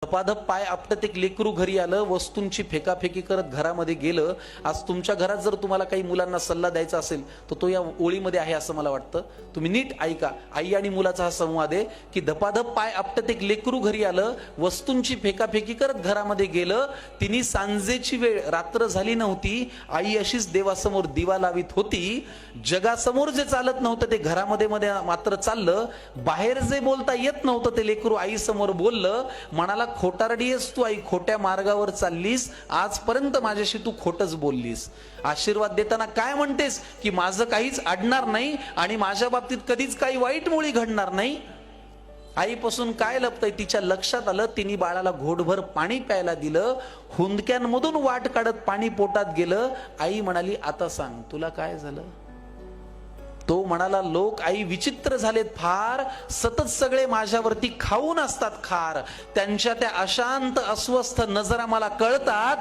धपाधप पाय आपटत एक लेकरू घरी आलं, वस्तूंची फेकाफेकी करत घरामध्ये गेलं. आज तुमच्या घरात जर तुम्हाला काही मुलांना सल्ला द्यायचा असेल तर तो या ओळीमध्ये आहे असं मला वाटतं. तुम्ही नीट ऐका. आई आणि मुलाचा हा संवाद आहे की धपाधप पाय आपटत एक लेकरू घरी आलं, वस्तूंची फेकाफेकी करत घरामध्ये गेलं. तिने सांजेची वेळ, रात्र झाली नव्हती. आई अशीच देवासमोर दिवा लावित होती. जगासमोर जे चालत नव्हतं ते घरामध्ये मध्ये मात्र चाललं. बाहेर जे बोलता येत नव्हतं ते लेकरू आई समोर बोललं. म्हणाला, खोटारडी आहेस तू आई, खोट्या मार्गावर चाललीस, आजपर्यंत माझ्याशी तू खोटच बोललीस. आशीर्वाद देताना काय म्हणतेस की माझं काहीच अडणार नाही आणि माझ्या बाबतीत कधीच काही वाईट मुळी घडणार नाही. आईपासून काय लपतंय तिच्या लक्षात आलं. तिने बाळाला घोटभर पाणी प्यायला दिलं. हुंदक्यांमधून वाट काढत पाणी पोटात गेलं. आई म्हणाली, आता सांग तुला काय झालं. तो म्हणाला, लोक आई विचित्र झालेत फार, सतत सगळे माझ्यावरती खाऊन असतात खार. त्यांच्या त्या अशांत अस्वस्थ नजरा मला कळतात.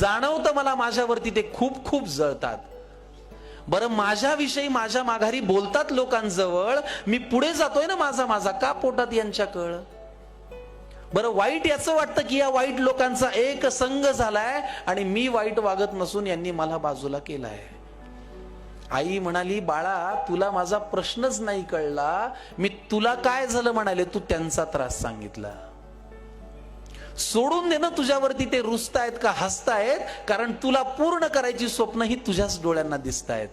जाणवतं मला माझ्यावरती ते खूप खूप जळतात. बरं, माझ्याविषयी माझ्या माघारी बोलतात लोकांजवळ, मी पुढे जातोय ना माझा माझा, का पोटात यांच्या कळ. बरं, वाईट याचं वाटतं की या वाईट लोकांचा एक संघ झालाय आणि मी वाईट वागत नसून यांनी मला बाजूला केलाय. आई म्हणाली, बाळा तुला माझा प्रश्नच नाही कळला. मी तुला काय झालं म्हणाले, तू त्यांचा त्रास सांगितला. सोडून दे ना तुझ्यावरती ते रुसतायत का हसतायत, कारण तुला पूर्ण करायची स्वप्न ही तुझ्याच डोळ्यांना दिसतायत.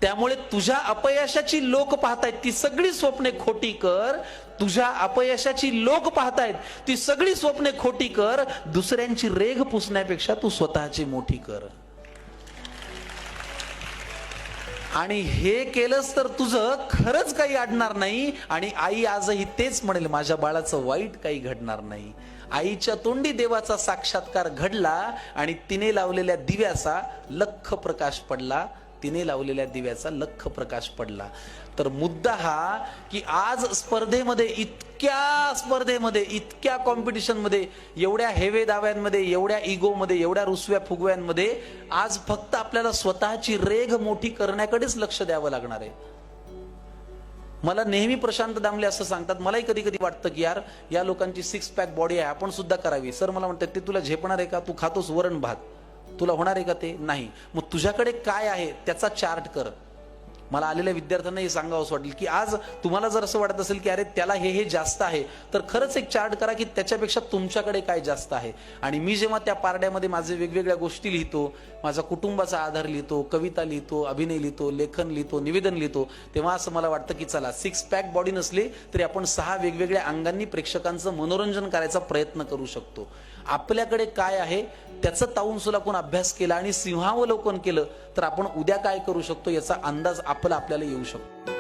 त्यामुळे तुझ्या अपयशाची लोक पाहतायत ती सगळी स्वप्ने खोटी कर. तुझ्या अपयशाची लोक पाहतायत ती सगळी स्वप्ने खोटी कर. दुसऱ्यांची रेघ पुसण्यापेक्षा तू स्वतःची मोठी कर. आणि हे केलंस तर तुझं खरंच काही अडणार नाही. आणि आई आजही तेच म्हणेल, माझ्या बाळाचं वाईट काही घडणार नाही. आईच्या तोंडी देवाचा साक्षात्कार घडला आणि तिने लावलेल्या दिव्याचा लख प्रकाश पडला. तिने लावलेल्या दिव्याचा लख प्रकाश पडला. तर मुद्दा हा की आज स्पर्धेमध्ये, इतक्या कॉम्पिटिशन मध्ये, एवढ्या हेवे दाव्यांमध्ये, एवढ्या इगोमध्ये, एवढ्या रुसव्या फुगव्यांमध्ये आज फक्त आपल्याला स्वतःची रेघ मोठी करण्याकडेच लक्ष द्यावं लागणार आहे. मला नेहमी प्रशांत दामले असं सांगतात, मलाही कधी कधी वाटतं की यार या लोकांची 6 पॅक बॉडी आहे, आपण सुद्धा करावी. सर मला म्हणतात, ते तुला झेपणार आहे का, तू खातोस वरण भात, तुला होणार आहे का ते. नाही, मग तुझ्याकडे काय आहे त्याचा चार्ट कर. मला आलेल्या विद्यार्थ्यांना हे सांगावं असं वाटेल की आज तुम्हाला जर असं वाटत असेल की अरे त्याला हे जास्त आहे, तर खरंच एक चार्ट करा की त्याच्यापेक्षा तुमच्याकडे काय जास्त आहे. आणि मी जेव्हा त्या पारड्यामध्ये माझे वेगवेगळ्या गोष्टी लिहितो, माझा कुटुंबाचा आधार लिहितो, कविता लिहितो, अभिनय लिहितो, लेखन लिहितो, निवेदन लिहितो, तेव्हा असं मला वाटतं की चला 6 पॅक बॉडी नसली तरी आपण 6 वेगवेगळ्या अंगांनी प्रेक्षकांचं मनोरंजन करायचा प्रयत्न करू शकतो. आपल्याकडे काय आहे त्याचं ताऊन सुलाखून अभ्यास केला आणि सिंहावलोकन केलं तर आपण उद्या काय करू शकतो याचा अंदाज आपल्याला येऊ शकतो.